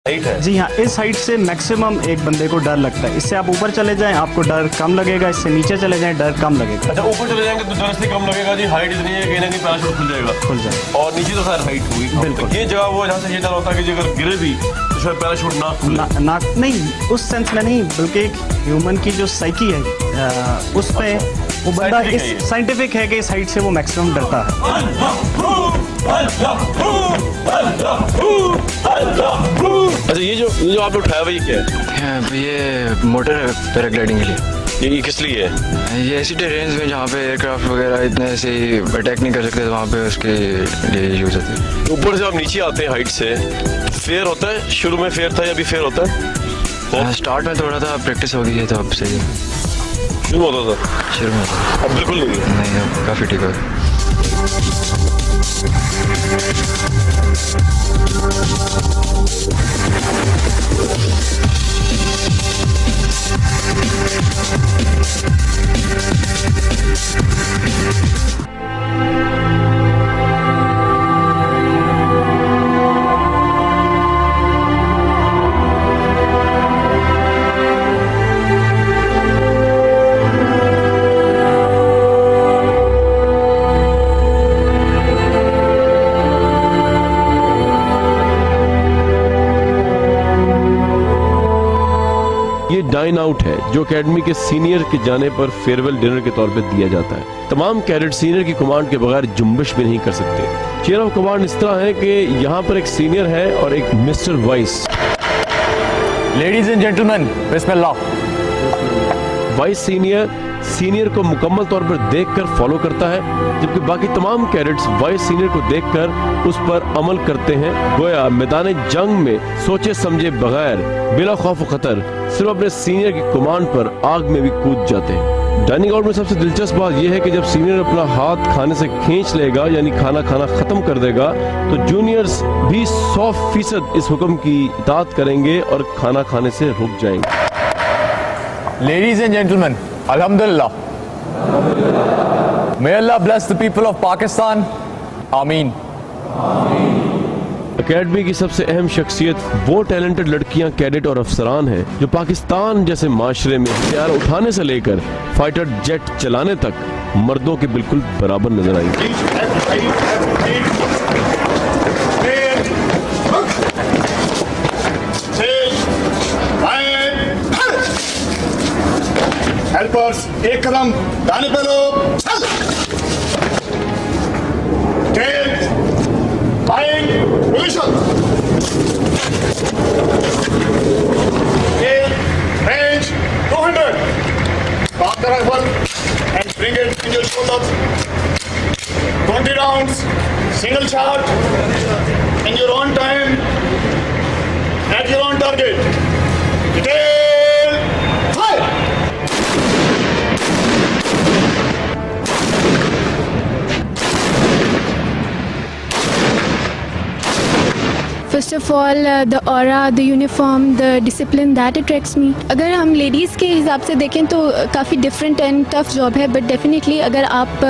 Height है जी हाँ, इस हाइट से मैक्सिमम एक बंदे को डर लगता है। इससे आप ऊपर चले जाएं आपको डर कम लगेगा, इससे नीचे चले जाएं डर कम लगेगा। अच्छा, ऊपर चले जाएंगे तो डर से कम लगेगा जी। हाइट इतनी है कहीं ना कहीं पैराशूट खुल जाएगा और नीचे तो खैर हाइट होगी बिल्कुल। ये जगह वो जहाँ से ये डर होता है कि अगर गिरे भी तो शायद पैराशूट ना खुले। ना नहीं उस सेंस में नहीं, बल्कि एक ह्यूमन की जो साइकी है उस पे वो बंदा इस साइंटिफिक है कि इस हाइट से वो मैक्सिमम डरता है। अच्छा, ये जो आपने उठाया भाई क्या है? ये मोटर है पैराग्लाइडिंग के लिए। ये किस लिए है? ये ऐसी टेरेन्स में जहाँ पे एयरक्राफ्ट वगैरह इतने ऐसे अटैक नहीं कर सकते, तो वहाँ पे उसके लिए यूज होती है। ऊपर से आप नीचे आते हैं हाइट से, फेयर होता है? शुरू में फेयर था या अभी फेयर होता है? स्टार्ट में थोड़ा था, प्रैक्टिस हो गई है तो अब सही है। शुरू होता था? शुरू में होता अब बिल्कुल नहीं, अब काफ़ी ठीक है। ये डाइन आउट है जो एकेडमी के सीनियर के जाने पर फेयरवेल डिनर के तौर पर दिया जाता है। तमाम कैडेट सीनियर की कमांड के बगैर जुम्बिश भी नहीं कर सकते। चेयर ऑफ कमांड इस तरह है कि यहाँ पर एक सीनियर है और एक mister vice. Ladies and gentleman, Bismillah. Vice senior को मुकम्मल तौर पर देखकर फॉलो करता है, जबकि बाकी तमाम कैडेट्स वाइस सीनियर को देखकर उस पर अमल करते हैं। गोया मैदान जंग में सोचे समझे बगैर बिला खौफ खतर सिर्फ अपने सीनियर की कमांड पर आग में भी कूद जाते हैं। डाइनिंग आउट में सबसे दिलचस्प बात यह है कि जब सीनियर अपना हाथ खाने से खींच लेगा, यानी खाना खत्म कर देगा, तो जूनियर्स भी 100% इस हुक्म की इताअत करेंगे और खाना खाने से रुक जाएंगे। Ladies and gentlemen, Alhamdulillah. May Allah bless the people of Pakistan. Ameen. Academy की सबसे अहम शख्सियत वो टैलेंटेड लड़कियां, कैडेट और अफसरान हैं जो पाकिस्तान जैसे माशरे में हथियार उठाने से लेकर फाइटर जेट चलाने तक मर्दों के बिल्कुल बराबर नजर आएंगे। हेल्पर्स, एक कदम दाने पे लो। Buying position. Range 200. Park the rifle and bring it in your shoulders. 20 rounds, single shot, in your own time, at your own target. Detail, fire! First of all, the aura, the uniform, the discipline that attracts me. अगर हम ladies के हिसाब से देखें तो काफ़ी different and tough job है, but definitely अगर आप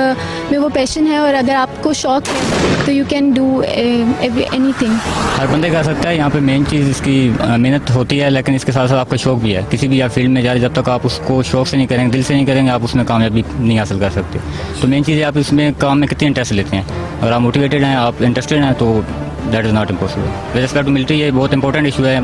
में वो पैशन है और अगर आपको शौक है तो यू कैन डू एनीथिंग। हर बंदे कर सकता है। यहाँ पे मेन चीज़ इसकी मेहनत होती है, लेकिन इसके साथ साथ आपका शौक भी है। किसी भी आप फील्ड में जा रहे, जब तक आप उसको शौक से नहीं करेंगे, दिल से नहीं करेंगे, आप उसमें कामयाबी नहीं हासिल कर सकते। तो मेन चीज़ है आप इसमें काम में कितनी इंटरेस्ट लेते हैं। अगर आप मोटिवेटेड हैं, आप इंटरेस्टेड हैं, तो that is not impossible. With respect to military ये बहुत इंपॉर्टेंट इशू है।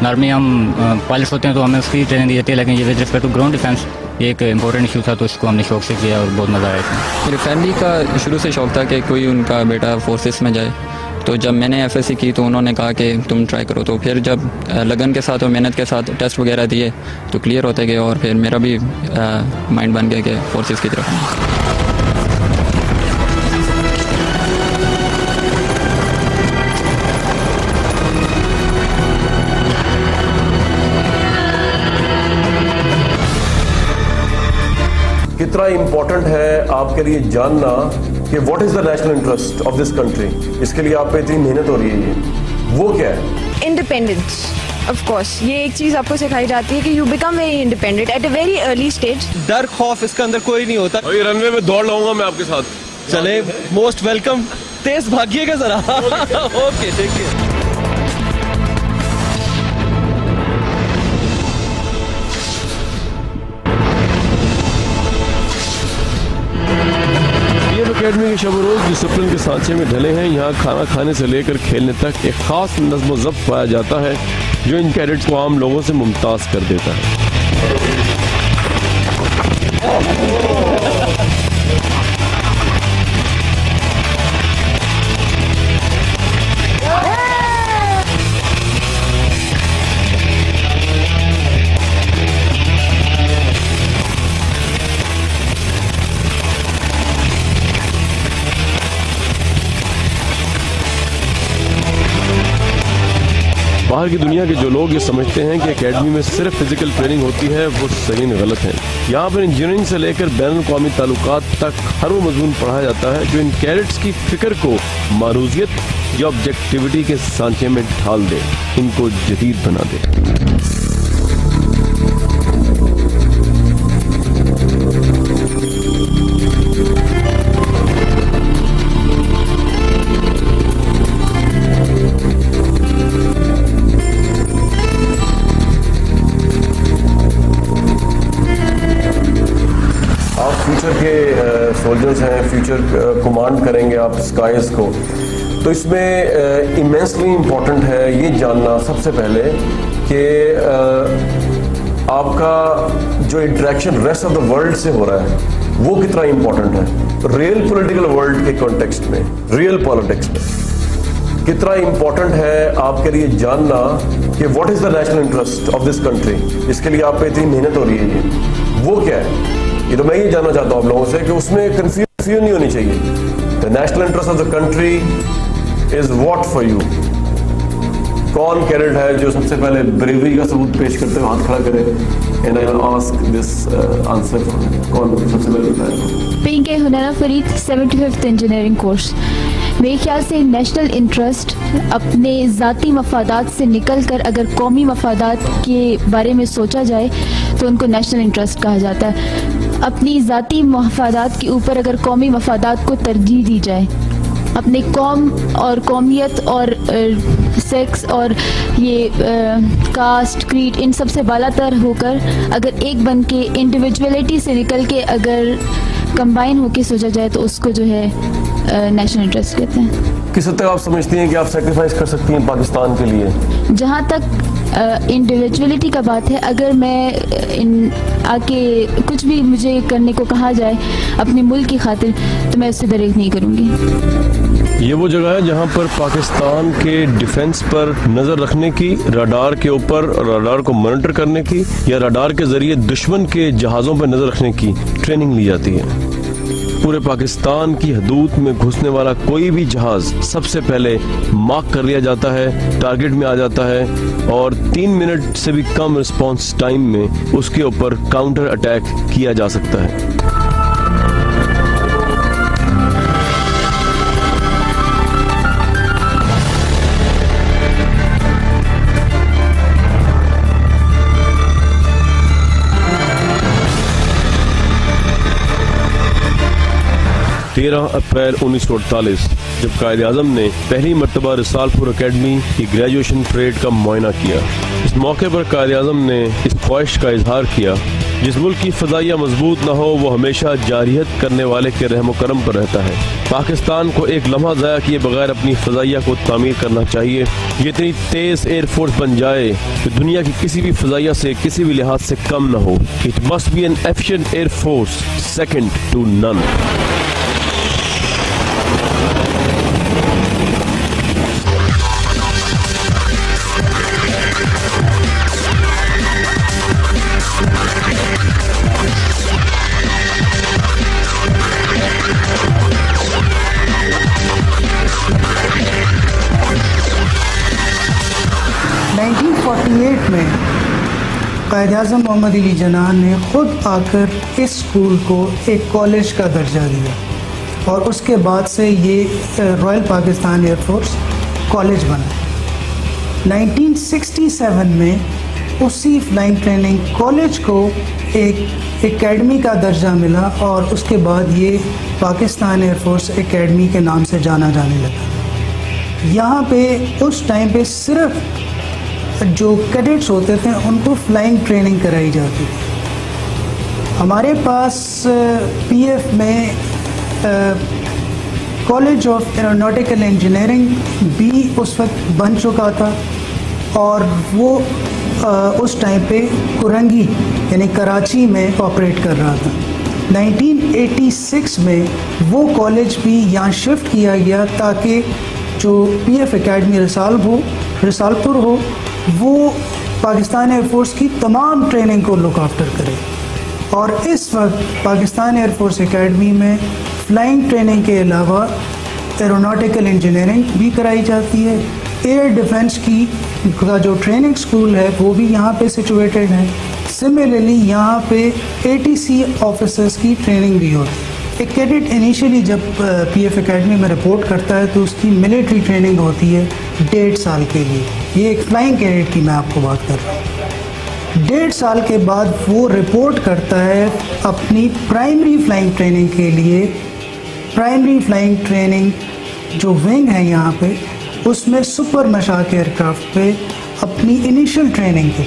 नॉर्मली हम पायलट्स होते हैं तो हमें उसकी ट्रेनिंग दी जाती है, लेकिन ये with respect to ground defence ये एक इंपॉर्टेंट इशू था, तो इसको हमने शौक से किया और बहुत मज़ा आया इसमें। मेरी फैमिली का शुरू से शौक था कि कोई उनका बेटा फोर्सेस में जाए, तो जब मैंने एफएससी की तो उन्होंने कहा कि तुम ट्राई करो। तो फिर जब लगन के साथ और मेहनत के साथ टेस्ट वगैरह दिए तो क्लियर होते गए और फिर मेरा भी माइंड बन गया कि फोर्सेस की तरफ। कितना इम्पोर्टेंट है आपके लिए जानना कि what is the national interest of this country. इसके लिए आप पे इतनी मेहनत हो रही है, वो क्या है? इंडिपेंडेंस। ऑफ कोर्स ये एक चीज आपको सिखाई जाती है कि you become very independent at a very early stage. डर खौफ इसके अंदर कोई नहीं होता। और ये रनवे में दौड़ लाऊंगा मैं आपके साथ। चले, मोस्ट वेलकम। तेज भागिएगा जरा। Okay, thank you. एकेडमी के शब रोज डिसिप्लिन के सांचे में ढले हैं। यहाँ खाना खाने से लेकर खेलने तक एक खास नज़्म व ज़ब्त पाया जाता है जो इन कैडेट्स को आम लोगों से मुमताज़ कर देता है। बाहर की दुनिया के जो लोग ये समझते हैं कि एकेडमी में सिर्फ फिजिकल ट्रेनिंग होती है, वो सही में गलत है। यहाँ पर इंजीनियरिंग से लेकर बैनुल-अक़वामी ताल्लुकात तक हर वो मज़मून पढ़ाया जाता है जो इन कैडेट्स की फिक्र को मारूजियत या ऑब्जेक्टिविटी के सांचे में ढाल दे, इनको जदीद बना दे। फ्यूचर के सोल्जर्स हैं, फ्यूचर कमांड करेंगे आप स्काइज को, तो इसमें इमेंसली इम्पोर्टेंट है ये जानना सबसे पहले कि आपका जो interaction rest of the world से हो रहा है वो कितना इम्पोर्टेंट है। रियल पॉलिटिकल वर्ल्ड के कॉन्टेक्स्ट में, रियल पॉलिटिक्स में कितना इम्पोर्टेंट है आपके लिए जानना कि what is the national interest of this country. इसके लिए आप पे इतनी मेहनत हो रही है, ये वो क्या है, ये तो मैं ये जानना चाहता हूँ आप लोगों से कि उसमें कंफ्यूजन नहीं होनी चाहिए। The national interest of the country is what for you. कौन कैडेट है जो सबसे पहले ब्रेवरी का सबूत पेश करते हुए हाथ खड़ा करे? And I will ask this answer. कौन सबसे पहले बताएगा? पिंके हुनैरा फरीद, 75th इंजीनियरिंग कोर्स। मेरे ख्याल से नेशनल इंटरेस्ट अपने ज़ाती मफादात से निकल कर अगर कौमी मफादात के बारे में सोचा जाए तो उनको नेशनल इंटरेस्ट कहा जाता है। अपनी ज़ाती मफादात के ऊपर अगर कौमी मफादात को तरजीह दी जाए, अपने कौम और कौमियत और सेक्स और ये कास्ट, क्रीड, इन सब से बालातर होकर अगर एक बन के इंडिविजुअलिटी से निकल के अगर कंबाइन होके सोचा जाए तो उसको जो है नेशनल इंटरेस्ट कहते हैं। किस हद तक आप समझती हैं कि आप सेक्रीफाइस कर सकती हैं पाकिस्तान के लिए? जहाँ तक इंडिविजुअलिटी का बात है, अगर मैं आके कुछ भी मुझे करने को कहा जाए अपने मुल्क की खातिर तो मैं उससे दरेक नहीं करूँगी। ये वो जगह है जहाँ पर पाकिस्तान के डिफेंस पर नज़र रखने की, रडार के ऊपर रडार को मॉनिटर करने की या रडार के जरिए दुश्मन के जहाज़ों पर नज़र रखने की ट्रेनिंग ली जाती है। पूरे पाकिस्तान की हदूद में घुसने वाला कोई भी जहाज सबसे पहले मार्क कर लिया जाता है, टारगेट में आ जाता है और 3 मिनट से भी कम रिस्पांस टाइम में उसके ऊपर काउंटर अटैक किया जा सकता है। 13 अप्रैल 1948 जब कायद-ए-आज़म ने पहली मरतबा रिसालपुर अकेडमी की ग्रेजुएशन परेड का मुआयना किया। इस मौके पर कायद-ए-आज़म ने इस ख्वाहिश का इजहार किया, जिस मुल्क की फ़ज़ाइया मजबूत न हो वो हमेशा जारियत करने वाले के रहम करम पर रहता है। पाकिस्तान को एक लम्हा ज़ाया किए बगैर अपनी फ़ज़ाइया को तामीर करना चाहिए। ये इतनी तेज़ एयरफोर्स बन जाए कि दुनिया की किसी भी फ़ज़ाइया से किसी भी लिहाज से कम न हो। It must be an efficient air force second to none. में कायद-ए-आज़म मोहम्मद अली जिन्ना ने ख़ुद आकर इस स्कूल को एक कॉलेज का दर्जा दिया और उसके बाद से ये रॉयल पाकिस्तान एयरफोर्स कॉलेज बना। 1967 में उसी फ्लाइंग ट्रेनिंग कॉलेज को एक एकेडमी का दर्जा मिला और उसके बाद ये पाकिस्तान एयरफोर्स एकेडमी के नाम से जाना जाने लगा। यहाँ पे उस टाइम पे सिर्फ जो कैडेट्स होते थे उनको फ्लाइंग ट्रेनिंग कराई जाती थी। हमारे पास पीएफ में कॉलेज ऑफ एरोनॉटिकल इंजीनियरिंग भी उस वक्त बन चुका था और वो उस टाइम पे कुरंगी यानी कराची में ऑपरेट कर रहा था। 1986 में वो कॉलेज भी यहाँ शिफ्ट किया गया ताकि जो PF एकेडमी रिसालपुर हो वो पाकिस्तान एयरफोर्स की तमाम ट्रेनिंग को लुक आफ्टर करे। और इस वक्त पाकिस्तान एयरफोर्स एकेडमी में फ्लाइंग ट्रेनिंग के अलावा एरोनॉटिकल इंजीनियरिंग भी कराई जाती है। एयर डिफेंस का जो ट्रेनिंग स्कूल है वो भी यहाँ पे सिचुएटेड है। सिमिलरली यहाँ पे ATC ऑफिसर्स की ट्रेनिंग भी होती है। एक कैडेट इनिशियली जब PF एकेडमी में रिपोर्ट करता है तो उसकी मिलिट्री ट्रेनिंग होती है 1.5 साल के लिए। ये एक फ्लाइंग कैडेट की मैं आपको बात कर रहा हूँ। 1.5 साल के बाद वो रिपोर्ट करता है अपनी प्राइमरी फ्लाइंग ट्रेनिंग के लिए। प्राइमरी फ्लाइंग ट्रेनिंग जो विंग है यहाँ पे उसमें सुपर मशाक एयरक्राफ्ट पे अपनी इनिशियल ट्रेनिंग की।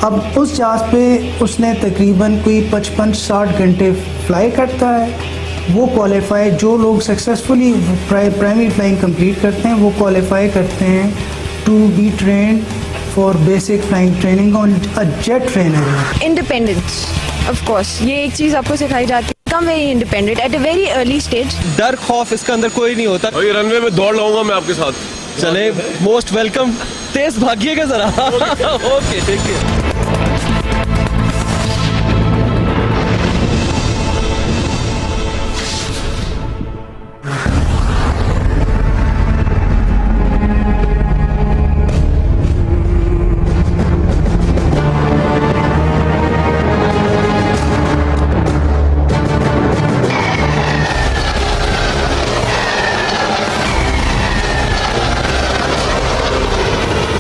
अब उस जहाज़ पे उसने तकरीबन कोई 55-60 घंटे फ्लाई करता है। वो क्वालिफाई, जो लोग सक्सेसफुली प्राइमरी फ्लाइंग कंप्लीट करते हैं वो क्वालिफाई करते हैं to be trained for basic flying training on a jet trainer. Independence, of course, ये एक चीज़ आपको सिखाई जाती है। Become very independent at a very early stage. डर खौफ इसके अंदर कोई नहीं होता। और ये रनवे में दौड़ लाऊंगा मैं आपके साथ। चले, मोस्ट वेलकम। तेज भागिएगा जरा। ओके, ठीक है।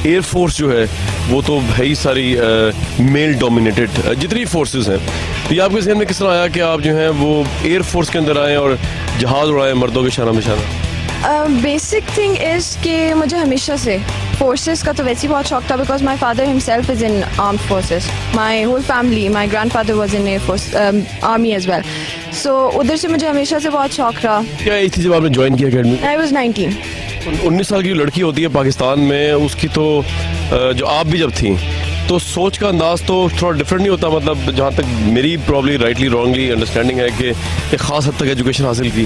एयरफोर्स जो है वो तो है ही सारी मेल डोमिनेटेड जितनी फोर्सेस हैं। तो ये आपके जहन में किस तरह आया कि आप जो हैं वो एयरफोर्स के अंदर आए और जहाज़ उड़ाएं मर्दों के शाना निशाना? बेसिक थिंग इज़ कि मुझे हमेशा से फोर्सेस का तो वैसे ही बहुत शौक था because my father himself is in armed forces. My whole family, my grandfather was in air force army as well. So उधर से मुझे हमेशा से बहुत शौक रहा। क्या एज थी जब आपने ज्वाइन किया अकेडमी? I was 19। 19 साल की जो लड़की होती है पाकिस्तान में, उसकी तो जो आप भी जब थी तो सोच का अंदाज तो थोड़ा डिफरेंट नहीं होता? मतलब जहाँ तक मेरी प्रॉब्ली राइटली रॉन्गली अंडरस्टैंडिंग है कि एक ख़ास हद तक एजुकेशन हासिल की,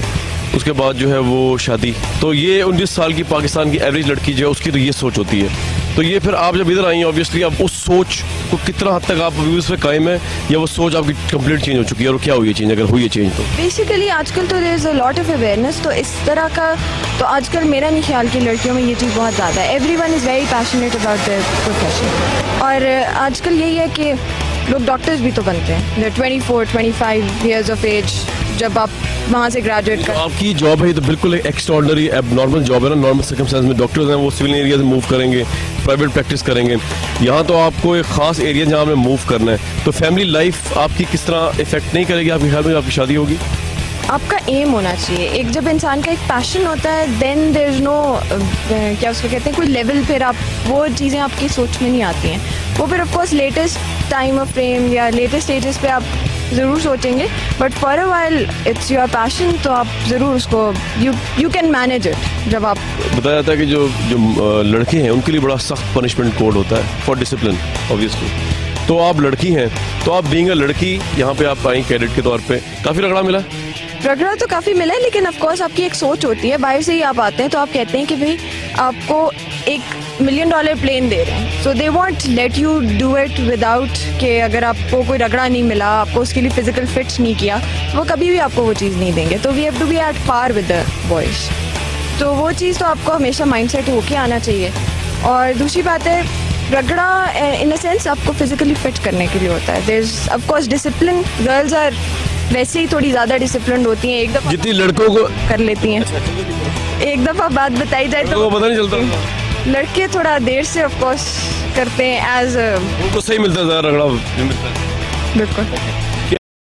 उसके बाद जो है वो शादी। तो ये 19 साल की पाकिस्तान की एवरेज लड़की जो है उसकी तो ये सोच होती है। तो ये फिर आप जब इधर आई ऑब्वियसली अब उस सोच को कितना हद तक आप व्यूज पे कायम है या वो सोच आपकी कंप्लीट चेंज हो चुकी है? और क्या हुई है चेंज, अगर हुई है चेंज तो? बेसिकली आजकल तो there is a lot of awareness. तो इस तरह का तो आजकल मेरा नहीं ख्याल कि लड़कियों में ये चीज़ बहुत ज़्यादा है। Everyone is very passionate about their profession. और आजकल यही है कि लोग डॉक्टर्स भी तो बनते हैं 24-25 ईयर्स ऑफ एज जब आप वहाँ से ग्रेजुएट कर। आपकी जॉब है ये तो बिल्कुल एक्स्ट्राऑर्डिनरी एबनॉर्मल जॉब है ना। नॉर्मल सर्कमस्टेंस में डॉक्टर्स हैं वो सिविल एरिया से मूव करेंगे, प्राइवेट प्रैक्टिस करेंगे। यहाँ तो आपको एक खास एरिया जहाँ में मूव करना है। तो फैमिली लाइफ आपकी किस तरह इफेक्ट नहीं करेगी आपके ख्याल में? आपकी शादी होगी? आपका एम होना चाहिए। एक जब इंसान का एक पैशन होता है देन देयर इज नो क्या उसको कहते हैं कोई लेवल, फिर आप वो चीज़ें आपकी सोच में नहीं आती हैं। वो फिर of course latest time of frame या लेटेस्ट स्टेजेस पे आप ज़रूर सोचेंगे, but for a while it's your passion तो आप ज़रूर उसको यू कैन मैनेज इट। जब आप बताया जाता है कि जो लड़के हैं उनके लिए बड़ा सख्त पनिशमेंट कोड होता है फॉर डिसिप्लिन ऑब्वियसली। तो आप लड़की हैं, तो आप बीइंग अ लड़की यहाँ पे आप आई कैडेट के तौर पे, काफ़ी रगड़ा मिला? रगड़ा तो काफ़ी मिला है, लेकिन ऑफ कोर्स आपकी एक सोच होती है। बाहर से ही आप आते हैं तो आप कहते हैं कि भाई आपको $1 मिलियन प्लेन दे रहे हैं, so they won't let you do it without कि अगर आपको कोई रगड़ा नहीं मिला, आपको उसके लिए फिजिकल फिट नहीं किया, वो कभी भी आपको वो चीज़ नहीं देंगे। तो we have to be at par with the boys. तो वो चीज़ तो आपको हमेशा माइंडसेट होके आना चाहिए। और दूसरी बात है रगड़ा इन अ सेंस आपको फिजिकली फिट करने के लिए होता है। There is of course discipline. Girls are वैसे ही थोड़ी ज़्यादा डिसिप्लिन होती हैं, एक दफ़ा जितनी लड़कों को कर लेती हैं। एक दफ़ा बात बताई जाए तो पता नहीं चलता। लड़के थोड़ा देर से ऑफ कोर्स करते हैं एज उनको सही मिलता है रगड़ा मिलता है। बिल्कुल।